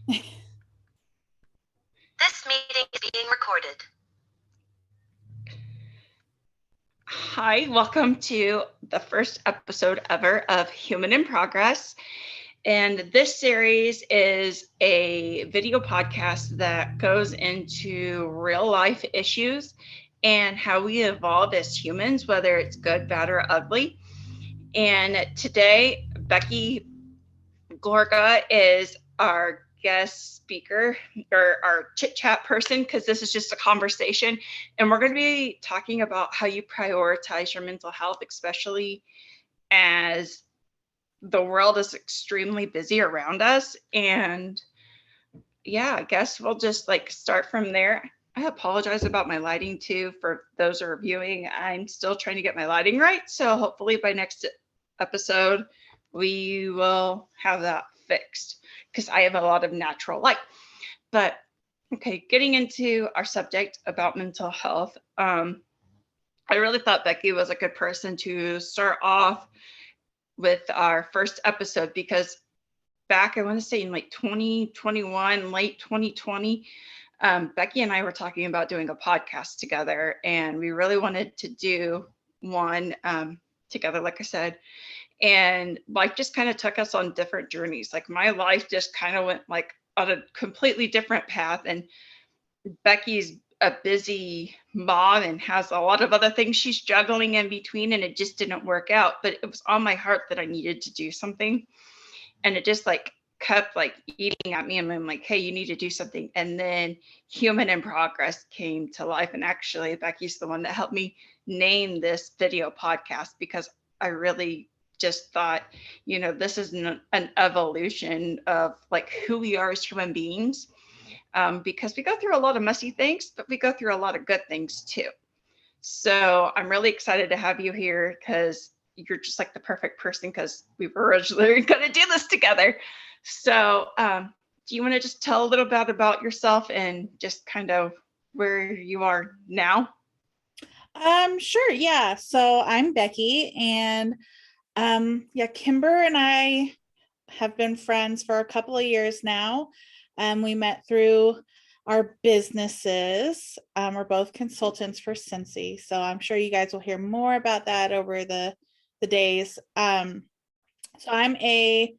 This meeting is being recorded. Hi, welcome to the first episode ever of Human in Progress. And this series is a video podcast that goes into real life issues and how we evolved as humans, whether it's good, bad, or ugly. And today, Becky Gorga is our guest speaker or our chit chat person because this is just a conversation. And we're going to be talking about how you prioritize your mental health, especially as the world is extremely busy around us. And yeah, I guess we'll just like start from there. I apologize about my lighting too for those who are viewing. I'm still trying to get my lighting right. So hopefully by next episode, we will have that fixed because I have a lot of natural light. But okay, getting into our subject about mental health, I really thought Becky was a good person to start off with our first episode because back, I want to say in like 2021, late 2020, Becky and I were talking about doing a podcast together, and we really wanted to do one together, like I said. And life just kind of took us on different journeys. Like my life just kind of went like on a completely different path, and Becky's a busy mom and has a lot of other things she's juggling in between, and it just didn't work out. But it was on my heart that I needed to do something, and it just like kept like eating at me, and I'm like, hey, you need to do something. And then Human in Progress came to life, and actually Becky's the one that helped me name this video podcast because I really just thought, this is an evolution of like who we are as human beings, because we go through a lot of messy things, but we go through a lot of good things too. So I'm really excited to have you here because you're just like the perfect person because we were originally going to do this together. So, do you want to just tell a little bit about yourself and just kind of where you are now? Sure, yeah. So I'm Becky, and yeah, Kimber and I have been friends for a couple of years now. We met through our businesses. We're both consultants for Cincy, so I'm sure you guys will hear more about that over the days. So I'm a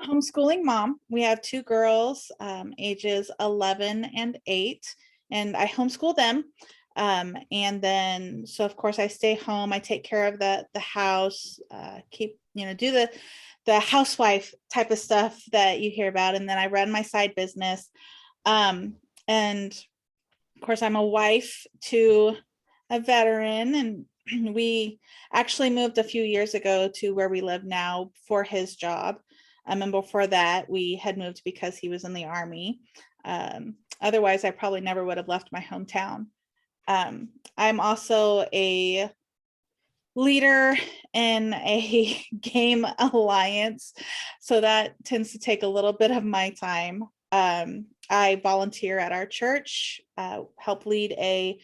homeschooling mom. We have two girls, ages 11 and 8, and I homeschool them. And then, so of course, I stay home. I take care of the house, do the housewife type of stuff that you hear about, and then I run my side business. And of course, I'm a wife to a veteran, and we actually moved a few years ago to where we live now for his job. And before that, we had moved because he was in the Army. Otherwise, I probably never would have left my hometown. I'm also a leader in a game alliance, so that tends to take a little bit of my time. I volunteer at our church, help lead a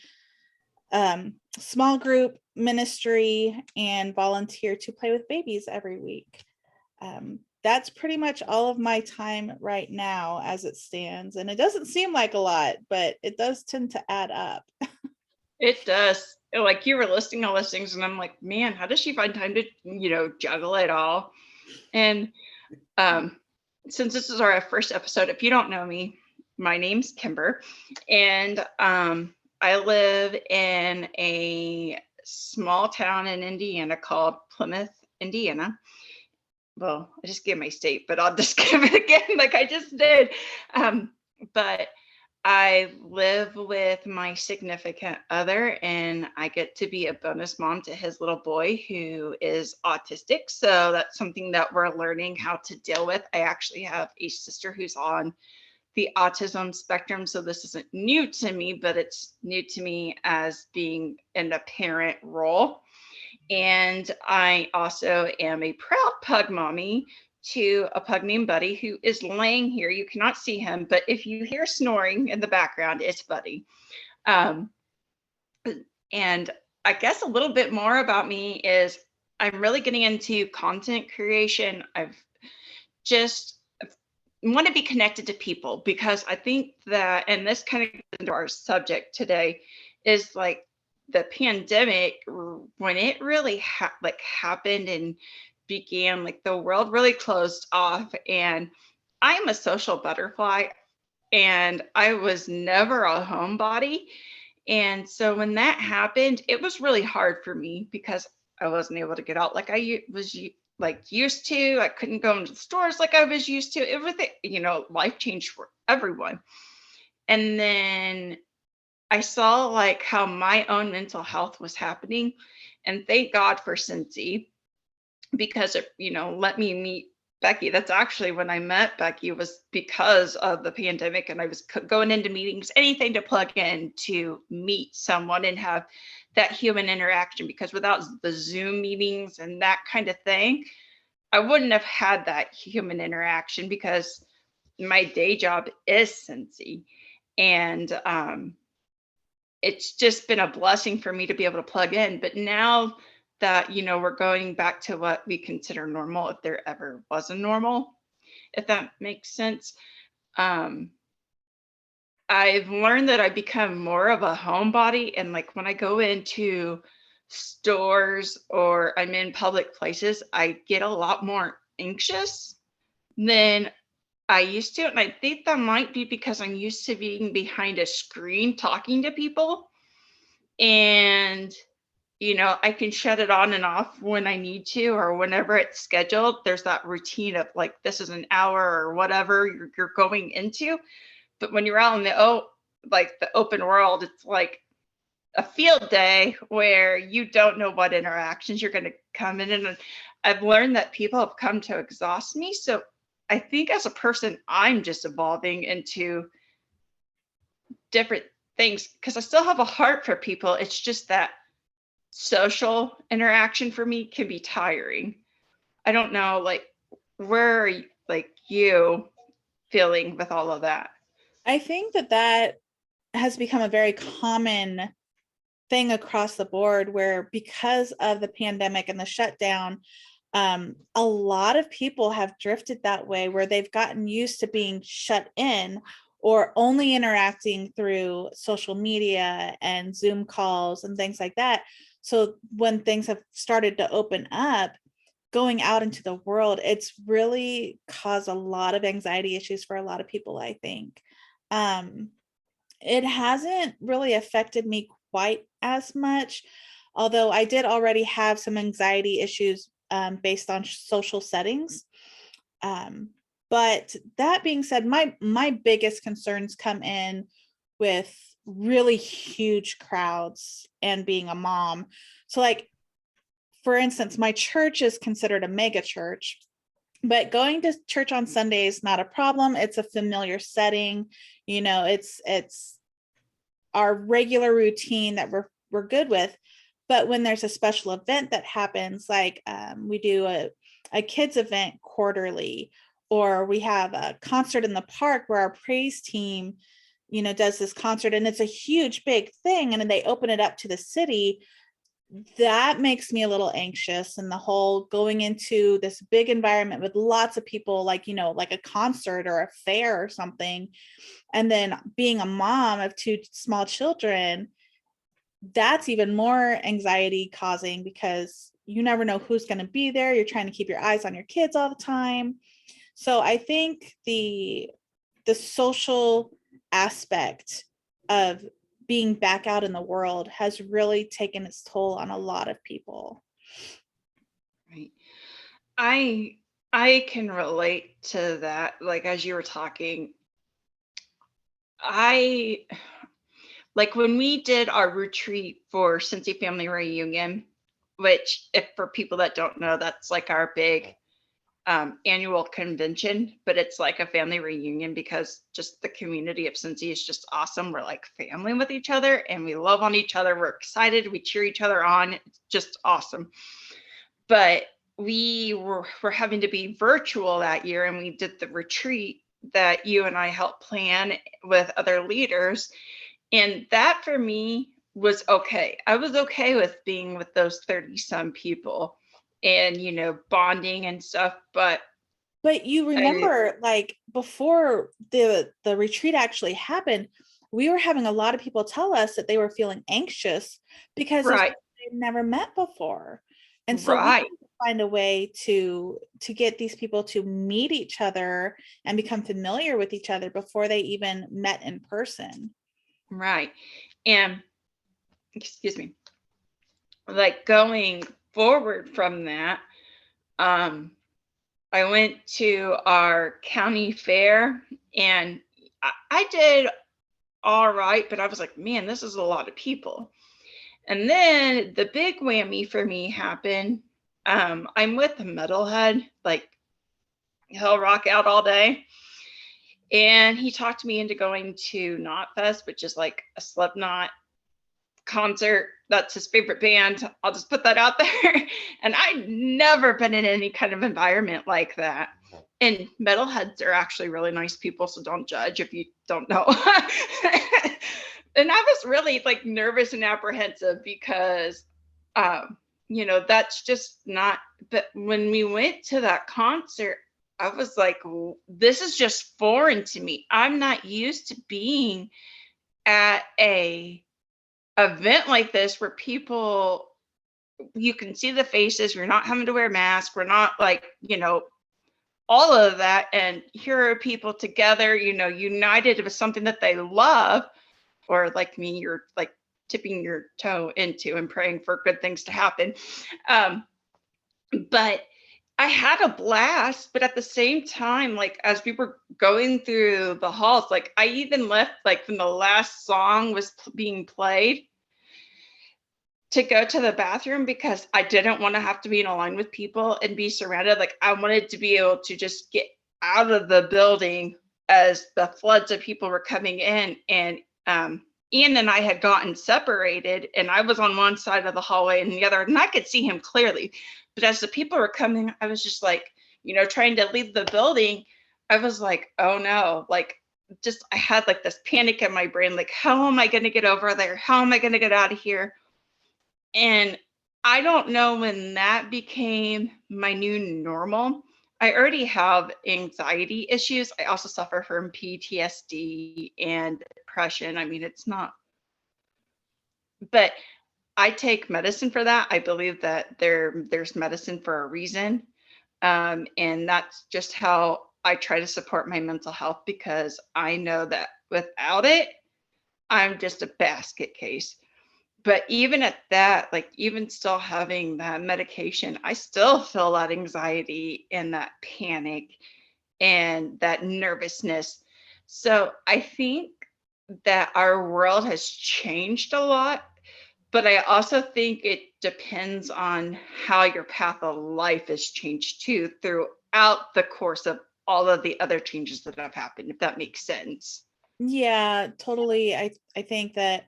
small group ministry, and volunteer to play with babies every week. That's pretty much all of my time right now as it stands. And it doesn't seem like a lot, but it does tend to add up. It does. Like you were listing all those things, and I'm like, man, how does she find time to, juggle it all? And since this is our first episode, if you don't know me, my name's Kimber, and I live in a small town in Indiana called Plymouth, Indiana. Well, I just gave my state, but I'll just give it again like I just did. But I live with my significant other, and I get to be a bonus mom to his little boy who is autistic. So that's something that we're learning how to deal with. I actually have a sister who's on the autism spectrum. So this isn't new to me, but it's new to me as being in a parent role. And I also am a proud pug mommy to a pug named Buddy who is laying here. You cannot see him, but if you hear snoring in the background, it's Buddy. Um, and I guess a little bit more about me is I'm really getting into content creation. I've just want to be connected to people, because I think that, and this kind of gets into our subject today, is like the pandemic, when it really happened and began, like the world really closed off. And I'm a social butterfly, and I was never a homebody. And so when that happened, it was really hard for me because I wasn't able to get out like I was like used to. I couldn't go into the stores like I was used to. Everything, life changed for everyone. And then I saw like how my own mental health was happening. And thank God for Cincy, because it, let me meet Becky. That's actually when I met Becky, was because of the pandemic, and I was going into meetings, anything to plug in to meet someone and have that human interaction, because without the Zoom meetings and that kind of thing, I wouldn't have had that human interaction, because my day job is Cincy. And it's just been a blessing for me to be able to plug in. But now that, we're going back to what we consider normal, if there ever was a normal, if that makes sense. I've learned that I become more of a homebody, and like when I go into stores or I'm in public places, I get a lot more anxious than I used to. And I think that might be because I'm used to being behind a screen talking to people. And I can shut it on and off when I need to, or whenever it's scheduled. There's that routine of like, this is an hour or whatever you're going into. But when you're out in the open world, it's like a field day where you don't know what interactions you're going to come in. And I've learned that people have come to exhaust me. So I think as a person, I'm just evolving into different things, because I still have a heart for people. It's just that social interaction for me can be tiring. I don't know, like, where are you feeling with all of that? I think that has become a very common thing across the board, where because of the pandemic and the shutdown, a lot of people have drifted that way, where they've gotten used to being shut in or only interacting through social media and Zoom calls and things like that. So when things have started to open up, going out into the world, it's really caused a lot of anxiety issues for a lot of people, I think. It hasn't really affected me quite as much, although I did already have some anxiety issues based on social settings. But that being said, my biggest concerns come in with really huge crowds and being a mom. So like, for instance, my church is considered a mega church, but going to church on Sunday is not a problem. It's a familiar setting. It's our regular routine that we're good with. But when there's a special event that happens, like we do a kids event quarterly, or we have a concert in the park where our praise team, does this concert, and it's a huge, big thing, and then they open it up to the city. That makes me a little anxious. And the whole going into this big environment with lots of people, like a concert or a fair or something, and then being a mom of two small children, that's even more anxiety causing, because you never know who's going to be there. You're trying to keep your eyes on your kids all the time. So I think the social aspect of being back out in the world has really taken its toll on a lot of people. Right. I can relate to that. Like, as you were talking, like when we did our retreat for Cincy Family Reunion, which, if for people that don't know, that's like our big annual convention, but it's like a family reunion, because just the community of Cincy is just awesome. We're like family with each other, and we love on each other. We're excited. We cheer each other on. It's just awesome. But we were having to be virtual that year, and we did the retreat that you and I helped plan with other leaders. And that for me was okay. I was okay with being with those 30 some people and, bonding and stuff. But But you remember, like, before the retreat actually happened, we were having a lot of people tell us that they were feeling anxious because there's Right. people they'd never met before. And so we Right. need to find a way to get these people to meet each other and become familiar with each other before they even met in person. Right. And excuse me, like going forward from that, I went to our county fair and I did all right, but I was like, man, this is a lot of people. And then the big whammy for me happened. I'm with a metalhead, like he'll rock out all day. And he talked me into going to Knotfest, which is like a Slipknot concert. That's his favorite band. I'll just put that out there. And I'd never been in any kind of environment like that. And metalheads are actually really nice people, so don't judge if you don't know. And I was really like nervous and apprehensive because, that's just not. But when we went to that concert, I was like, this is just foreign to me. I'm not used to being at a event like this where people, you can see the faces, you're not having to wear masks, we're not like, all of that. And here are people together, united with something that they love, or like me, you're like tipping your toe into and praying for good things to happen. But I had a blast, but at the same time, like as we were going through the halls, like I even left like when the last song was being played to go to the bathroom because I didn't want to have to be in a line with people and be surrounded. Like I wanted to be able to just get out of the building as the floods of people were coming in. And Ian and I had gotten separated, and I was on one side of the hallway and the other, and I could see him clearly. But as the people were coming, I was just like, trying to leave the building. I was like, oh no, like just I had like this panic in my brain, like, how am I going to get over there? How am I going to get out of here? And I don't know when that became my new normal. I already have anxiety issues. I also suffer from PTSD and depression. I mean, it's not, but I take medicine for that. I believe that there's medicine for a reason. And that's just how I try to support my mental health, because I know that without it, I'm just a basket case. But even at that, like even still having that medication, I still feel that anxiety and that panic and that nervousness. So I think that our world has changed a lot, but I also think it depends on how your path of life has changed too throughout the course of all of the other changes that have happened, if that makes sense. Yeah, totally. I think that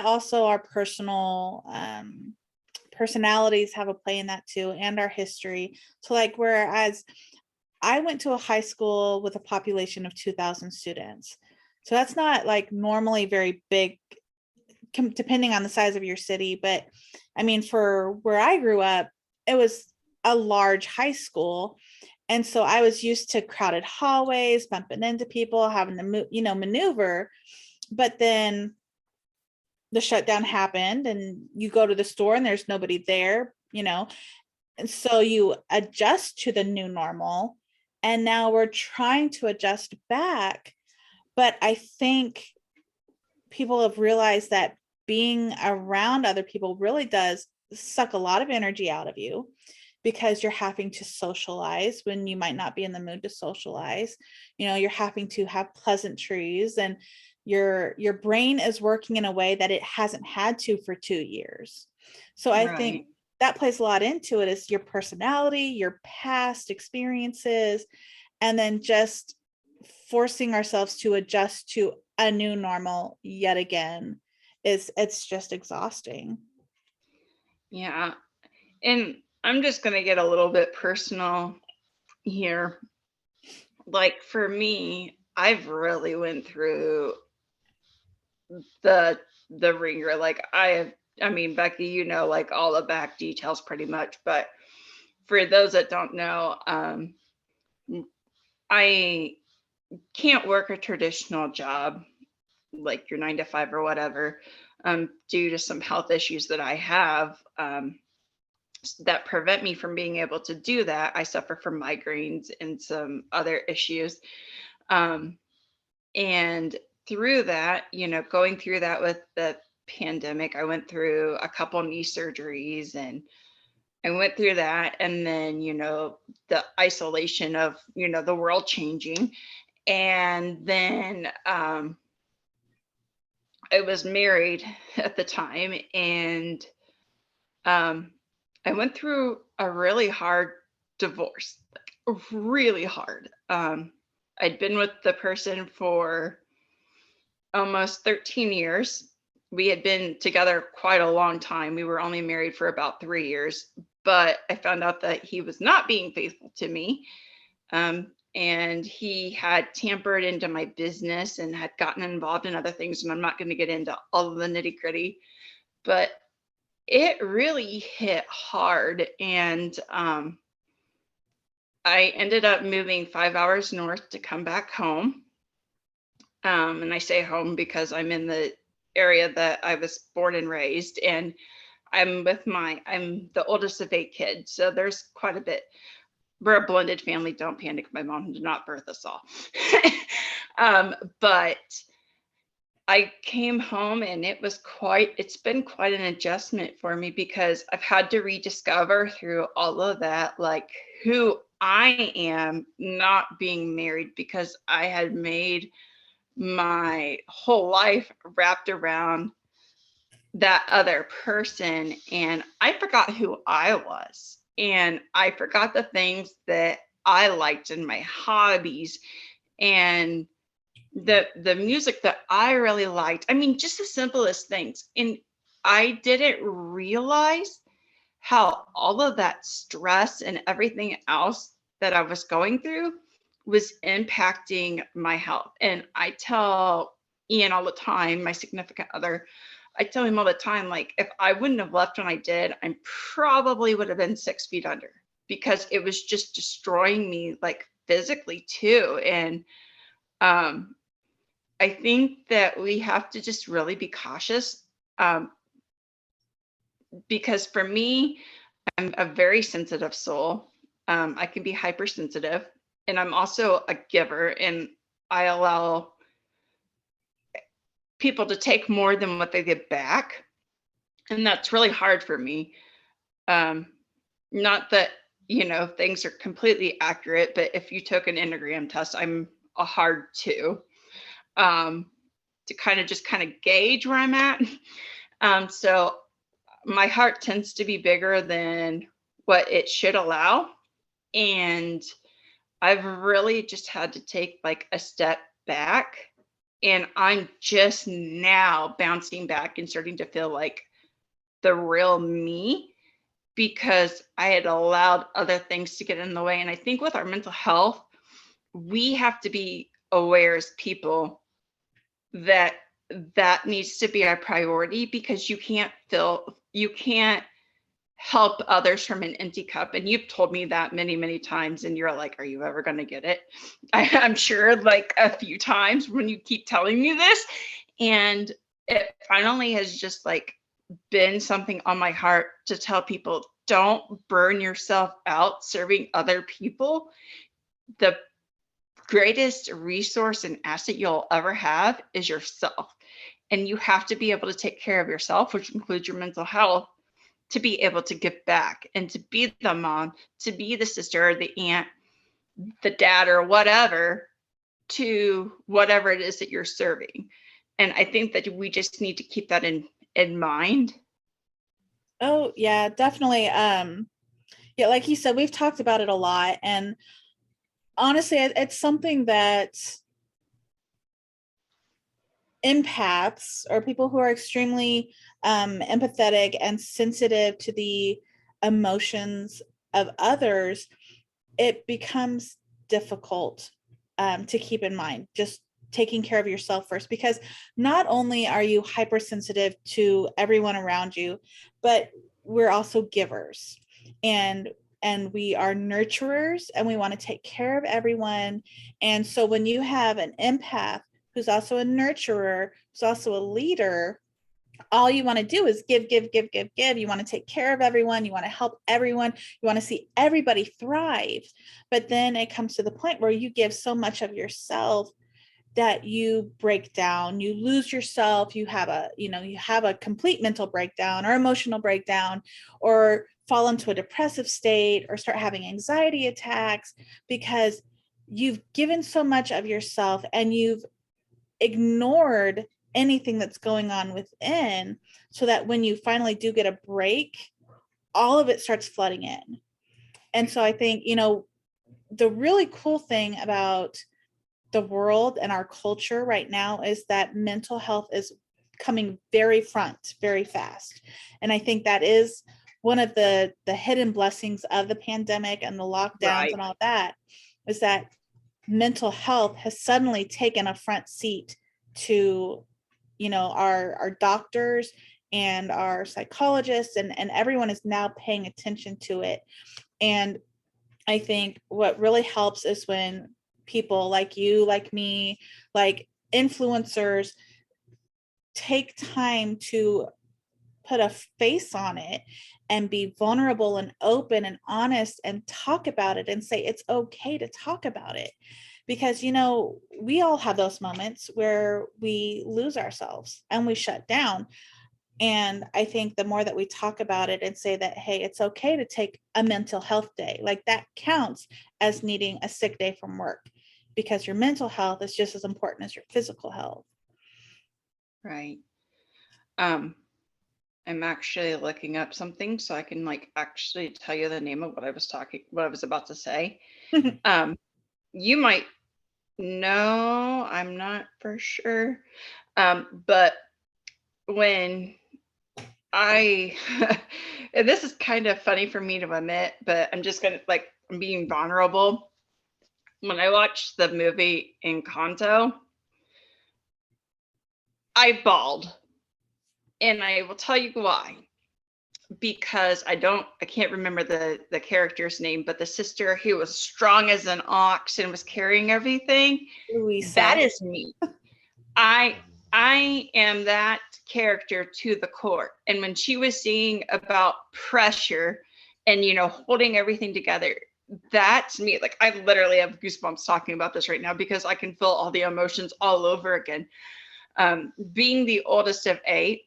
also our personal personalities have a play in that too, and our history. So like, whereas I went to a high school with a population of 2,000 students. So that's not like normally very big, depending on the size of your city. But I mean, for where I grew up, it was a large high school. And so I was used to crowded hallways, bumping into people, having to maneuver. But then the shutdown happened and you go to the store and there's nobody there, and so you adjust to the new normal. And now we're trying to adjust back. But I think people have realized that being around other people really does suck a lot of energy out of you, because you're having to socialize when you might not be in the mood to socialize. You're having to have pleasantries, and your brain is working in a way that it hasn't had to for 2 years. So I think that plays a lot into it, is your personality, your past experiences, and then just forcing ourselves to adjust to a new normal yet again it's just exhausting. Yeah. And I'm just going to get a little bit personal here. Like for me, I've really went through the ringer. Like I mean, Becky, like all the back details pretty much, but for those that don't know, I can't work a traditional job like your 9 to 5 or whatever, due to some health issues that I have, that prevent me from being able to do that. I suffer from migraines and some other issues. And through that, going through that with the pandemic, I went through a couple knee surgeries, and I went through that. And then, the isolation of, the world changing. And then I was married at the time, and I went through a really hard divorce, like really hard. I'd been with the person for almost 13 years. We had been together quite a long time. We were only married for about 3 years, but I found out that he was not being faithful to me. And he had tampered into my business and had gotten involved in other things. And I'm not going to get into all of the nitty gritty, but it really hit hard. And I ended up moving 5 hours north to come back home. And I say home because I'm in the area that I was born and raised, and I'm the oldest of 8 kids. So there's quite a bit. We're a blended family. Don't panic. My mom did not birth us all. But I came home, and it's been quite an adjustment for me, because I've had to rediscover through all of that, like, who I am, not being married, because I had made my whole life wrapped around that other person, and I forgot who I was, and I forgot the things that I liked and my hobbies and the music that I really liked. I mean, just the simplest things. And I didn't realize how all of that stress and everything else that I was going through was impacting my health. And I tell Ian all the time, my significant other, I tell him all the time, like, if I wouldn't have left when I did, I probably would have been 6 feet under, because it was just destroying me, like, physically too. And I think that we have to just really be cautious, because for me, I'm a very sensitive soul. I can be hypersensitive, and I'm also a giver, and I allow people to take more than what they give back. And that's really hard for me. Not that, things are completely accurate, but if you took an Enneagram test, I'm a hard 2, to kind of gauge where I'm at. So my heart tends to be bigger than what it should allow. And I've really just had to take like a step back, and I'm just now bouncing back and starting to feel like the real me, because I had allowed other things to get in the way. And I think with our mental health, we have to be aware as people that that needs to be our priority, because you can't help others from an empty cup. And you've told me that many, many times, and you're like, are you ever going to get it? I'm sure, like, a few times when you keep telling me this. And it finally has just like been something on my heart to tell people, don't burn yourself out serving other people. The greatest resource and asset you'll ever have is yourself. And you have to be able to take care of yourself, which includes your mental health, to be able to give back and to be the mom, to be the sister or the aunt, the dad or whatever, to whatever it is that you're serving. And I think that we just need to keep that in mind. Oh, yeah, definitely. Yeah, like you said, we've talked about it a lot. And honestly, it's something that empaths, or people who are extremely empathetic and sensitive to the emotions of others, it becomes difficult to keep in mind, just taking care of yourself first, because not only are you hypersensitive to everyone around you, but we're also givers. And and we are nurturers, and we want to take care of everyone. And so when you have an empath who's also a nurturer, who's also a leader, all you want to do is give, give, give, give, give. You want to take care of everyone. You want to help everyone. You want to see everybody thrive. But then it comes to the point where you give so much of yourself that you break down, you lose yourself, you have a complete mental breakdown or emotional breakdown, or fall into a depressive state, or start having anxiety attacks, because you've given so much of yourself and you've ignored anything that's going on within, so that when you finally do get a break, all of it starts flooding in. And so I think, the really cool thing about the world and our culture right now is that mental health is coming very front, very fast. And I think that is one of the hidden blessings of the pandemic and the lockdowns, Right. and all that, is that mental health has suddenly taken a front seat to, our doctors and our psychologists, and everyone is now paying attention to it. And I think what really helps is when people like you, like me, like influencers take time to put a face on it and be vulnerable and open and honest and talk about it and say it's okay to talk about it. Because, we all have those moments where we lose ourselves and we shut down. And I think the more that we talk about it and say that, hey, it's okay to take a mental health day, like that counts as needing a sick day from work, because your mental health is just as important as your physical health. Right. I'm actually looking up something so I can actually tell you the name of what I was about to say. You might know, I'm not for sure. But when and this is kind of funny for me to admit, but I'm just gonna I'm being vulnerable. When I watched the movie Encanto, I bawled. And I will tell you why. Because I can't remember the character's name, but the sister who was strong as an ox and was carrying everything. Louisa. That is me. I am that character to the core. And when she was saying about pressure and holding everything together, that's me. Like, I literally have goosebumps talking about this right now because I can feel all the emotions all over again. Being the oldest of 8,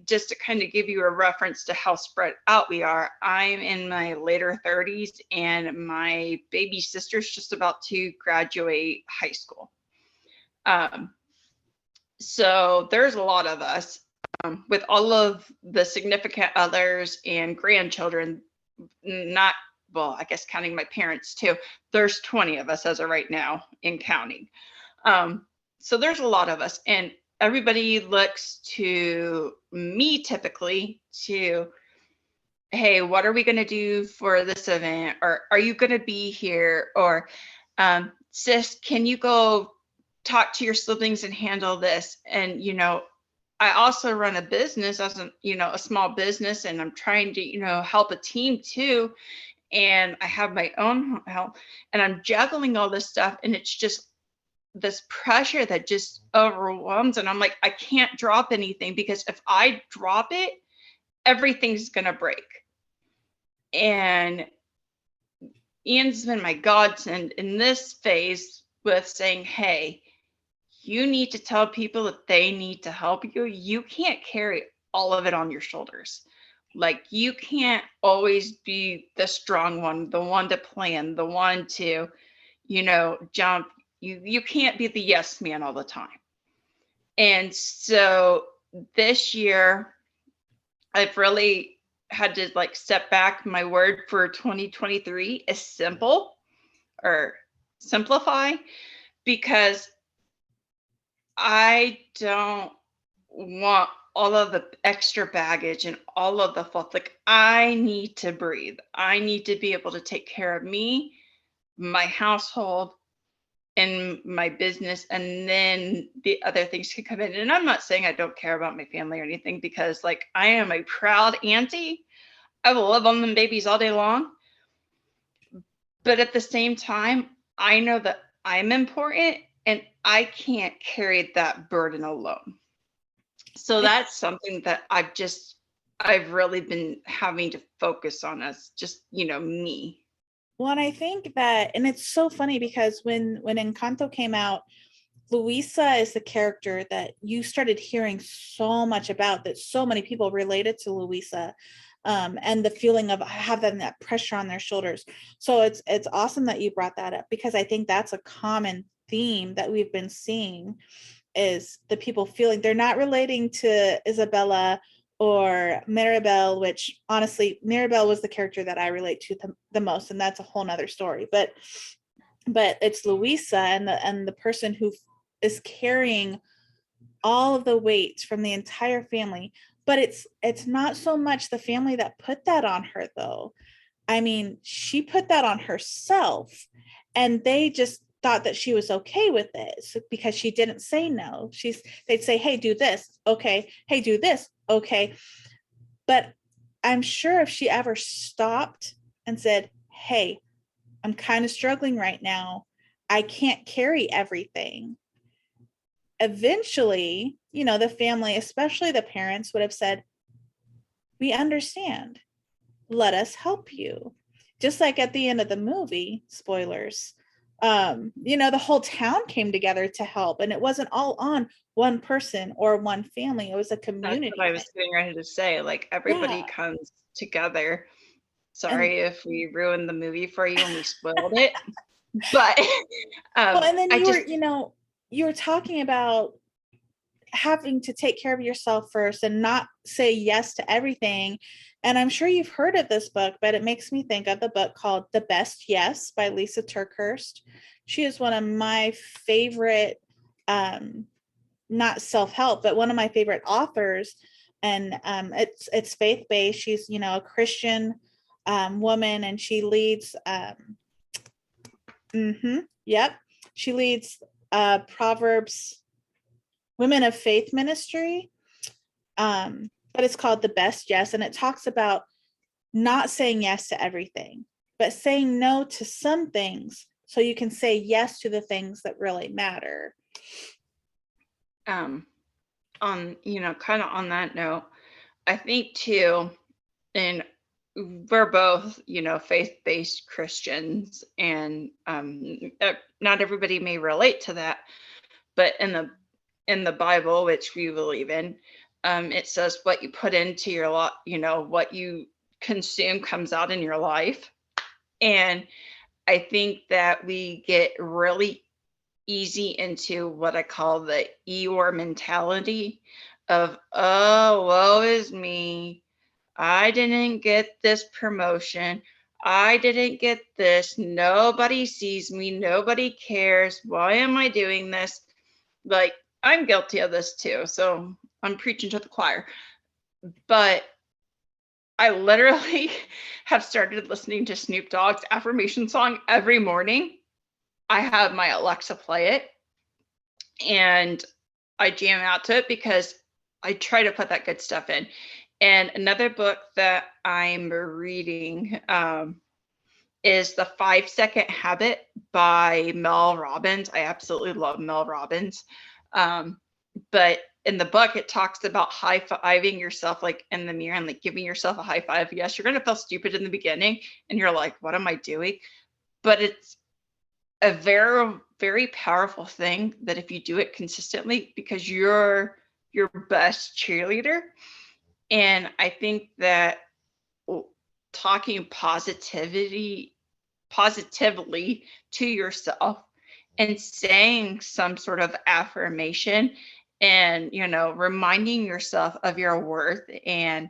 just to kind of give you a reference to how spread out we are, I'm in my later 30s and my baby sister's just about to graduate high school. So there's a lot of us, with all of the significant others and grandchildren, I guess counting my parents too, there's 20 of us as of right now in counting. So there's a lot of us, and everybody looks to me typically to, hey, what are we going to do for this event? Or are you going to be here? Or sis, can you go talk to your siblings and handle this? And, I also run a business as a small business, and I'm trying to, help a team too. And I have my own help, and I'm juggling all this stuff. And it's just this pressure that just overwhelms. And I'm like, I can't drop anything, because if I drop it, everything's going to break. And Ian's been my godsend in this phase with saying, hey, you need to tell people that they need to help you. You can't carry all of it on your shoulders. Like, you can't always be the strong one, the one to plan, the one to, jump. You can't be the yes man all the time. And so this year, I've really had to step back. My word for 2023 is simple, or simplify, because I don't want all of the extra baggage and all of the fluff. Like, I need to breathe. I need to be able to take care of me, my household, and my business, and then the other things can come in. And I'm not saying I don't care about my family or anything, because I am a proud auntie. I will love on them babies all day long. But at the same time, I know that I'm important and I can't carry that burden alone. So that's something that I've really been having to focus on as just, me. Well, and I think that, and it's so funny because when Encanto came out, Luisa is the character that you started hearing so much about, that so many people related to Luisa, and the feeling of having that pressure on their shoulders. So it's awesome that you brought that up, because I think that's a common theme that we've been seeing, is the people feeling they're not relating to Isabella or Maribel, which honestly, Maribel was the character that I relate to the most, and that's a whole nother story. But it's Luisa and the person who is carrying all of the weight from the entire family. But it's not so much the family that put that on her, though. I mean, she put that on herself, and they just thought that she was okay with it, because she didn't say no. They'd say, hey, do this, okay, hey, do this, okay. But I'm sure if she ever stopped and said, hey, I'm kind of struggling right now, I can't carry everything, eventually, the family, especially the parents, would have said, we understand, let us help you. Just like at the end of the movie, spoilers, the whole town came together to help, and it wasn't all on one person or one family. It was a community. That's what I was getting ready to say. Like, everybody comes together. Sorry if we ruined the movie for you and we spoiled it. But well, and then you were talking about having to take care of yourself first and not say yes to everything. And I'm sure you've heard of this book, but it makes me think of the book called The Best Yes by Lisa TerKeurst. She is one of my favorite, not self-help, but one of my favorite authors. And it's faith-based. She's, a Christian woman, and she leads, she leads Proverbs Women of Faith ministry. But it's called The Best Yes. And it talks about not saying yes to everything, but saying no to some things so you can say yes to the things that really matter. On, kind of on that note, I think too, and we're both, faith-based Christians, and not everybody may relate to that, but in the Bible, which we believe in, it says what you put into your life, what you consume comes out in your life. And I think that we get really easy into what I call the Eeyore mentality of, oh, woe is me. I didn't get this promotion. I didn't get this. Nobody sees me. Nobody cares. Why am I doing this? Like, I'm guilty of this too. So I'm preaching to the choir. But I literally have started listening to Snoop Dogg's affirmation song every morning. I have my Alexa play it, and I jam out to it because I try to put that good stuff in. And another book that I'm reading is The 5-Second Habit by Mel Robbins. I absolutely love Mel Robbins. But in the book, it talks about high-fiving yourself, like in the mirror, and like giving yourself a high five. Yes, you're going to feel stupid in the beginning and you're like, what am I doing? But it's a very, very powerful thing that if you do it consistently, because you're your best cheerleader. And I think that talking positively to yourself and saying some sort of affirmation, and reminding yourself of your worth, and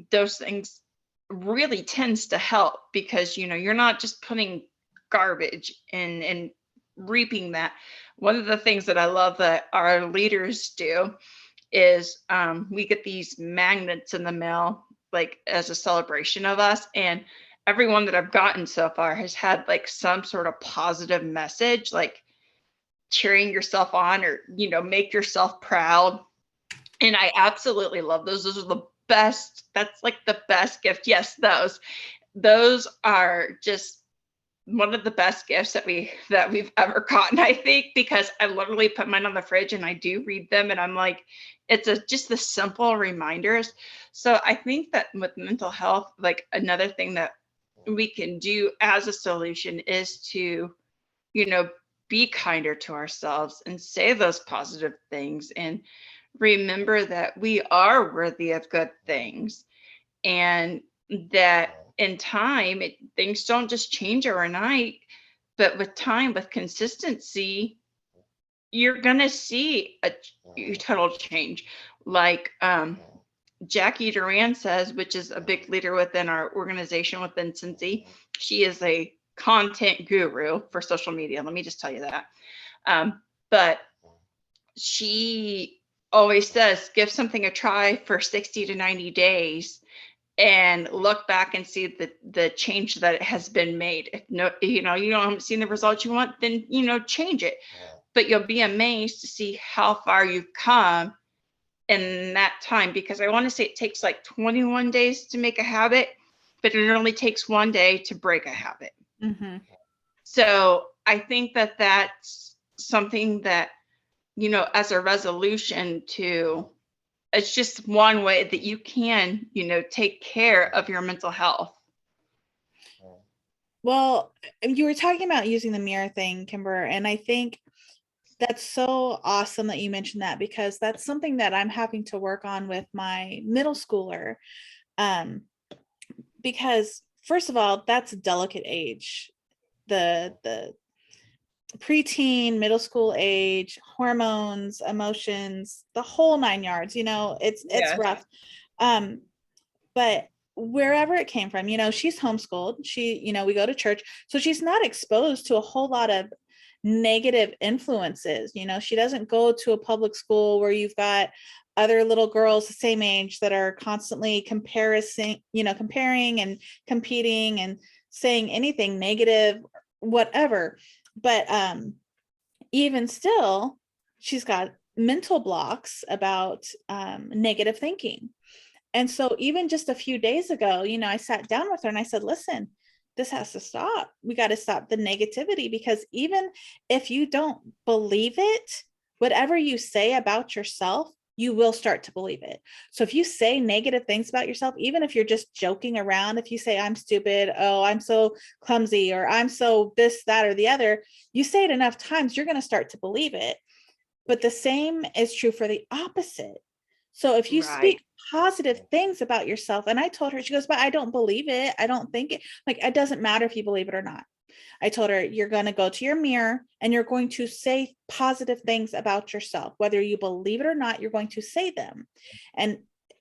those things really tends to help, because you're not just putting garbage and reaping that. One of the things that I love that our leaders do is we get these magnets in the mail, like as a celebration of us, and everyone that I've gotten so far has had like some sort of positive message, like cheering yourself on, or make yourself proud. And I absolutely love those. Those are the best, that's like the best gift. Yes, those are just one of the best gifts that we've ever gotten, I think, because I literally put mine on the fridge and I do read them, and I'm like, it's just the simple reminders. So I think that with mental health, like another thing that we can do as a solution is to, be kinder to ourselves and say those positive things and remember that we are worthy of good things, and that in time, things don't just change overnight, but with time, with consistency, you're going to see a total change. Like Jackie Duran says, which is a big leader within our organization within Cincy. She is a content guru for social media. Let me just tell you that. But she always says, give something a try for 60 to 90 days and look back and see the change that it has been made. If you haven't seen the results you want, then, change it. But you'll be amazed to see how far you've come in that time, because I want to say it takes like 21 days to make a habit, but it only takes 1 day to break a habit. Mm-hmm. So I think that that's something that, as a resolution to, it's just one way that you can, take care of your mental health. Well, you were talking about using the mirror thing, Kimber, and I think that's so awesome that you mentioned that, because that's something that I'm having to work on with my middle schooler. Because first of all, that's a delicate age. The preteen, middle school age, hormones, emotions, the whole 9 yards, it's rough. But wherever it came from, she's homeschooled. She, we go to church, so she's not exposed to a whole lot of negative influences. She doesn't go to a public school where you've got other little girls the same age that are constantly comparing and competing and saying anything negative, whatever. But even still, she's got mental blocks about negative thinking. And so even just a few days ago, I sat down with her and I said, listen, this has to stop. We got to stop the negativity, because even if you don't believe it, whatever you say about yourself, you will start to believe it. So if you say negative things about yourself, even if you're just joking around, if you say, I'm stupid, oh, I'm so clumsy, or I'm so this, that, or the other, you say it enough times, you're going to start to believe it. But the same is true for the opposite. So if you speak positive things about yourself, and I told her, she goes, but I don't believe it. I don't think it. Like, it doesn't matter if you believe it or not. I told her, you're going to go to your mirror and you're going to say positive things about yourself. Whether you believe it or not, you're going to say them. And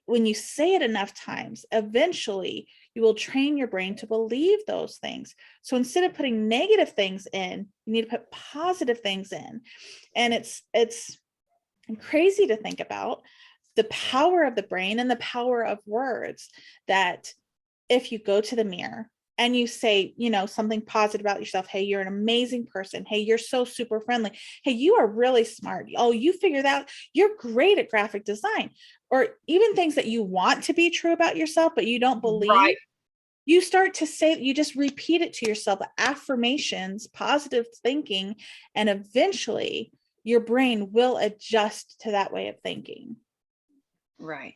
when you say it enough times, eventually you will train your brain to believe those things. So instead of putting negative things in, you need to put positive things in. And it's crazy to think about the power of the brain and the power of words, that if you go to the mirror and you say, something positive about yourself, hey, you're an amazing person. Hey, you're so super friendly. Hey, you are really smart. Oh, you figured out, you're great at graphic design, or even things that you want to be true about yourself, but you don't believe. Right. You start to say, you just repeat it to yourself, affirmations, positive thinking, and eventually your brain will adjust to that way of thinking. Right.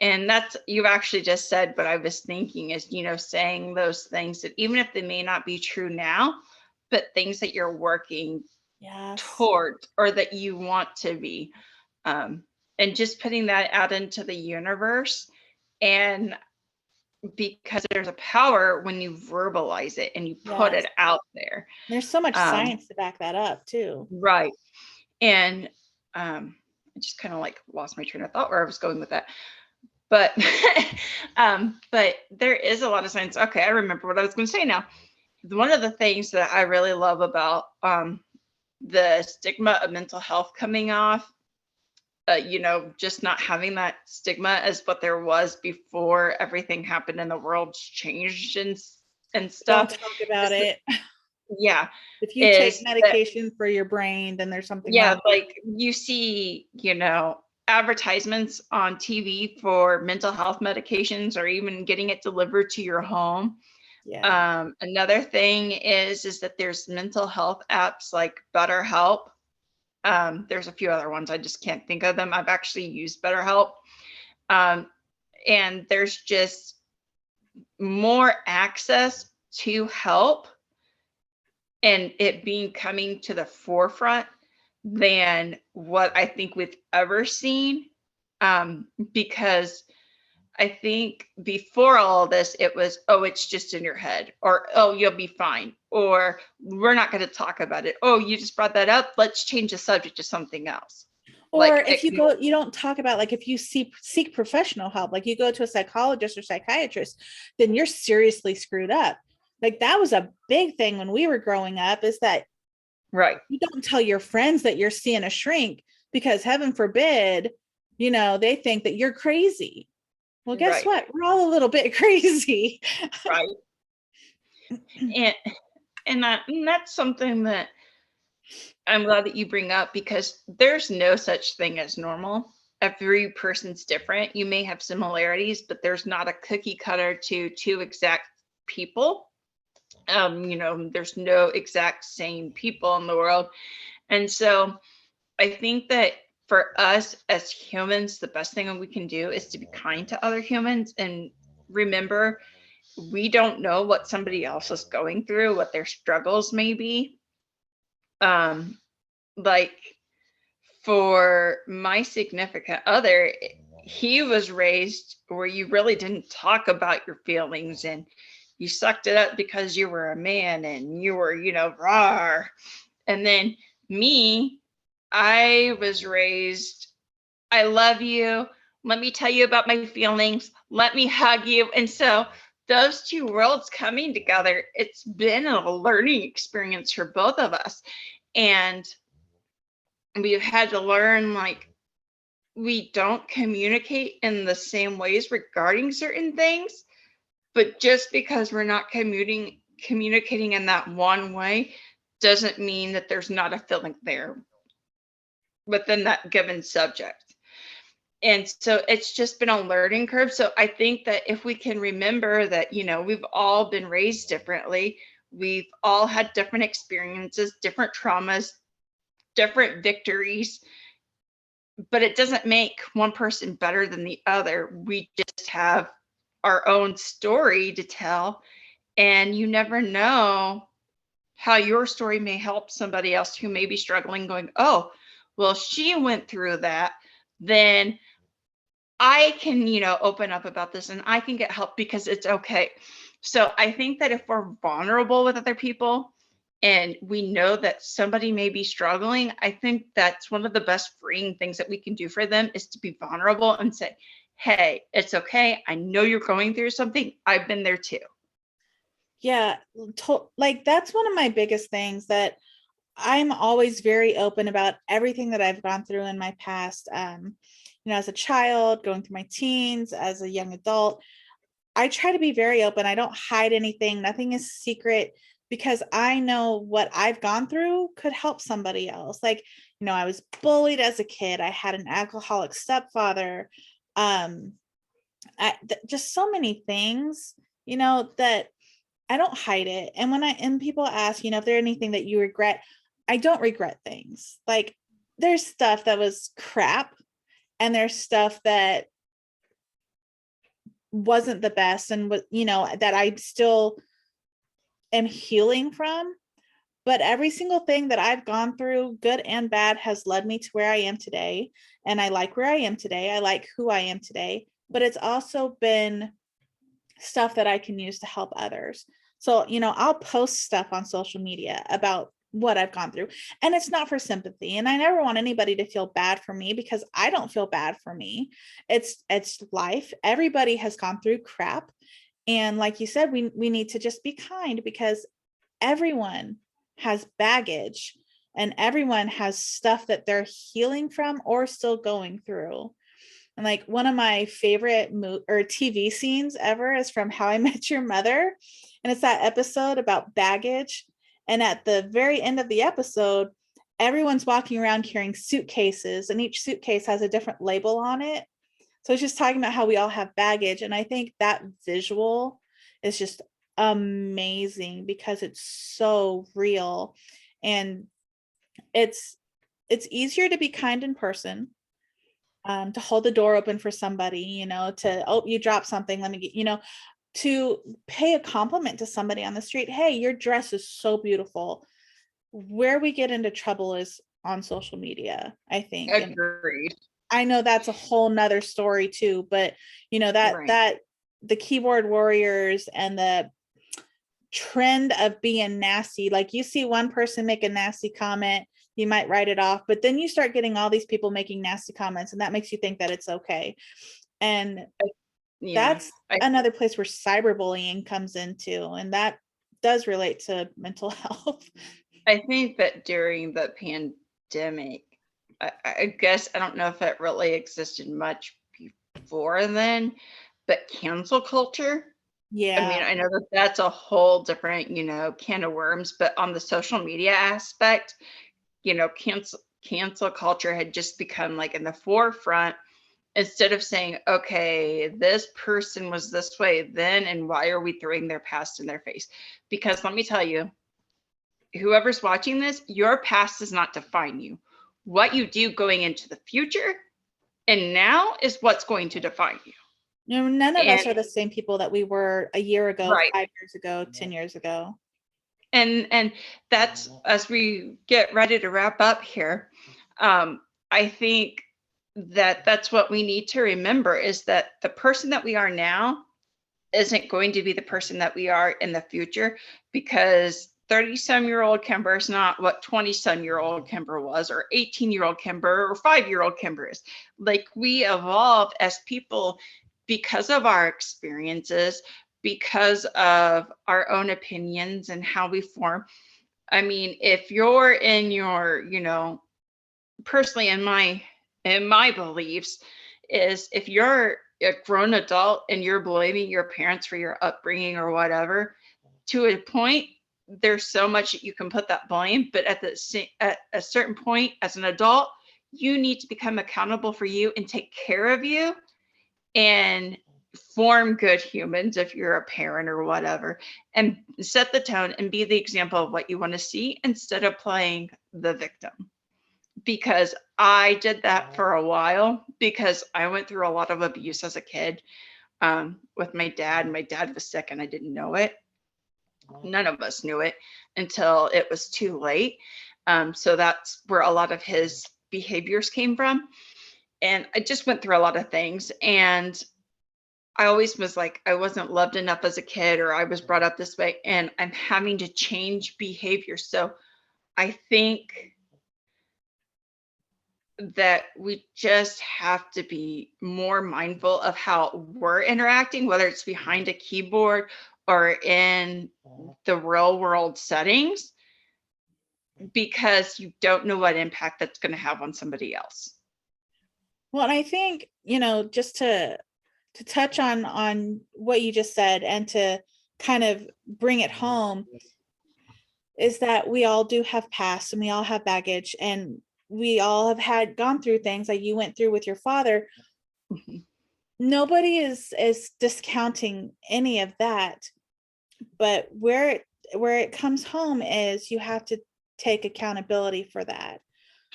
And that's, you actually just said what I was thinking is, saying those things that even if they may not be true now, but things that you're working toward or that you want to be, and just putting that out into the universe. And because there's a power when you verbalize it and you put it out there. There's so much science to back that up too. Right. And I just kind of like lost my train of thought where I was going with that. But but there is a lot of science. Okay, I remember what I was going to say now. One of the things that I really love about the stigma of mental health coming off, just not having that stigma as what there was before everything happened and the world's changed and stuff. Don't talk about it. Yeah. If you take medication for your brain, then there's something wrong. Like you see, advertisements on TV for mental health medications or even getting it delivered to your home. Yeah. Another thing is that there's mental health apps like BetterHelp. There's a few other ones. I just can't think of them. I've actually used BetterHelp. And there's just more access to help and it being coming to the forefront than what I think we've ever seen. Because I think before all this, it was, oh, it's just in your head, or, oh, you'll be fine, or we're not going to talk about it. Oh, you just brought that up. Let's change the subject to something else. Or if you go, you don't talk about, like, if you seek professional help, like you go to a psychologist or psychiatrist, then you're seriously screwed up. Like that was a big thing when we were growing up, is that right. You don't tell your friends that you're seeing a shrink, because heaven forbid, they think that you're crazy. Well, guess what? We're all a little bit crazy. Right. And that's something that I'm glad that you bring up, because there's no such thing as normal. Every person's different. You may have similarities, but there's not a cookie cutter to two exact people. There's no exact same people in the world. And so I think that for us as humans, the best thing we can do is to be kind to other humans and remember, we don't know what somebody else is going through, what their struggles may be. Like for my significant other, he was raised where you really didn't talk about your feelings and you sucked it up because you were a man and you were, rawr. And then me, I was raised, I love you. Let me tell you about my feelings. Let me hug you. And so those two worlds coming together, it's been a learning experience for both of us. And we've had to learn, like, we don't communicate in the same ways regarding certain things, but just because we're not communicating in that one way doesn't mean that there's not a feeling there within that given subject. And so it's just been a learning curve. So I think that if we can remember that, we've all been raised differently, we've all had different experiences, different traumas, different victories, but it doesn't make one person better than the other. We just have our own story to tell, and you never know how your story may help somebody else who may be struggling, going, oh, well, she went through that, then I can, open up about this and I can get help because it's okay. So I think that if we're vulnerable with other people and we know that somebody may be struggling, I think that's one of the best freeing things that we can do for them, is to be vulnerable and say, hey, it's okay. I know you're going through something. I've been there too. Yeah. Like that's one of my biggest things, that I'm always very open about everything that I've gone through in my past. As a child, going through my teens, as a young adult, I try to be very open. I don't hide anything. Nothing is secret, because I know what I've gone through could help somebody else. Like, I was bullied as a kid. I had an alcoholic stepfather. Just so many things, that I don't hide it. And when people ask, if there's anything that you regret, I don't regret things. Like, there's stuff that was crap, and there's stuff that wasn't the best, and that I still am healing from. But every single thing that I've gone through, good and bad, has led me to where I am today. And I like where I am today. I like who I am today. But it's also been stuff that I can use to help others. So, I'll post stuff on social media about what I've gone through, and it's not for sympathy. And I never want anybody to feel bad for me, because I don't feel bad for me. It's life. Everybody has gone through crap. And like you said, we need to just be kind, because everyone has baggage and everyone has stuff that they're healing from or still going through. And like one of my favorite TV scenes ever is from How I Met Your Mother. And it's that episode about baggage. And at the very end of the episode, everyone's walking around carrying suitcases, and each suitcase has a different label on it. So it's just talking about how we all have baggage. And I think that visual is just amazing because it's so real. And it's easier to be kind in person, to hold the door open for somebody, to, oh, you dropped something, let me get, to pay a compliment to somebody on the street. Hey, your dress is so beautiful. Where we get into trouble is on social media, I think. Agreed. And I know that's a whole nother story too, but that the keyboard warriors and the trend of being nasty, like you see one person make a nasty comment, you might write it off, but then you start getting all these people making nasty comments, and that makes you think that it's okay. And that's another place where cyberbullying comes into, and that does relate to mental health. I think that during the pandemic, I guess, I don't know if it really existed much before then, but cancel culture. Yeah. I mean, I know that that's a whole different, can of worms, but on the social media aspect, cancel culture had just become like in the forefront, instead of saying, okay, this person was this way then, and why are we throwing their past in their face? Because let me tell you, whoever's watching this, your past does not define you. What you do going into the future and now is what's going to define you. None of us are the same people that we were a year ago, right. 5 years ago, 10 years ago. And that's, as we get ready to wrap up here, I think that that's what we need to remember, is that the person that we are now isn't going to be the person that we are in the future, because 30-some-year-old Kimber is not what 20-some-year-old Kimber was, or 18-year-old Kimber, or 5-year-old Kimber is. Like, we evolve as people because of our experiences, because of our own opinions and how we form. I mean, if you're in your, personally in my beliefs, is if you're a grown adult and you're blaming your parents for your upbringing or whatever, to a point, there's so much that you can put that blame, but at a certain point as an adult, you need to become accountable for you and take care of you and form good humans if you're a parent or whatever, and set the tone and be the example of what you want to see instead of playing the victim. Because I did that for a while, because I went through a lot of abuse as a kid with my dad. My dad was sick and I didn't know it. None of us knew it until it was too late. So that's where a lot of his behaviors came from. And I just went through a lot of things. And I always was like, I wasn't loved enough as a kid, or I was brought up this way, and I'm having to change behavior. So I think that we just have to be more mindful of how we're interacting, whether it's behind a keyboard or in the real world settings, because you don't know what impact that's going to have on somebody else. Well, and I think, just to touch on what you just said, and to kind of bring it home, is that we all do have past, and we all have baggage, and we all have gone through things like you went through with your father. Mm-hmm. Nobody is discounting any of that, but where it comes home is you have to take accountability for that.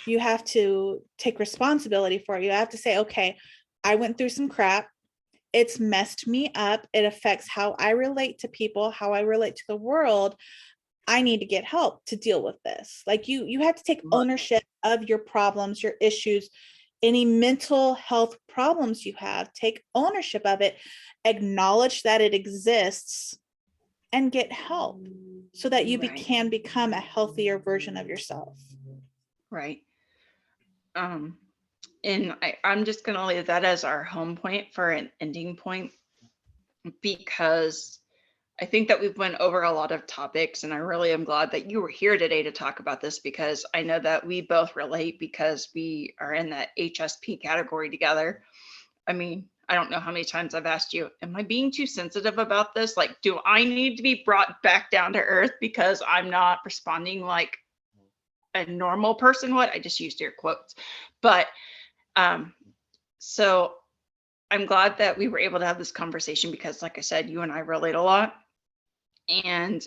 You have to take responsibility for it. You have to say, okay, I went through some crap. It's messed me up. It affects how I relate to people, how I relate to the world. I need to get help to deal with this. Like you have to take ownership of your problems, your issues, any mental health problems you have. Take ownership of it, acknowledge that it exists, and get help so that you can become a healthier version of yourself. Right. And I'm just going to leave that as our home point for an ending point, because I think that we've went over a lot of topics, and I really am glad that you were here today to talk about this, because I know that we both relate, because we are in that HSP category together. I mean, I don't know how many times I've asked you, am I being too sensitive about this? Like, do I need to be brought back down to earth because I'm not responding like a normal person would. I just used air quotes. But so I'm glad that we were able to have this conversation because, like I said, you and I relate a lot. And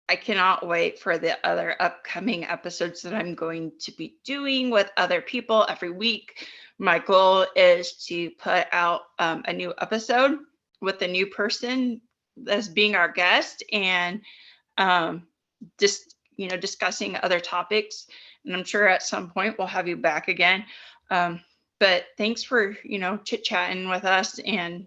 I cannot wait for the other upcoming episodes that I'm going to be doing with other people every week. My goal is to put out a new episode with a new person as being our guest, and just, discussing other topics. And I'm sure at some point we'll have you back again. But thanks for, chit-chatting with us and,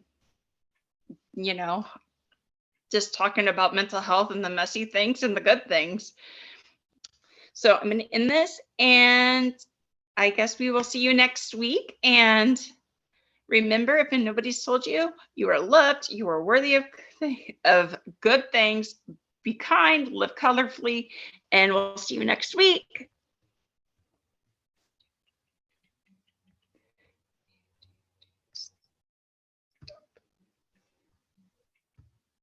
just talking about mental health and the messy things and the good things. So I'm going to end this, and I guess we will see you next week. And remember, if nobody's told you, you are loved, you are worthy of good things. Be kind, live colorfully, and we'll see you next week.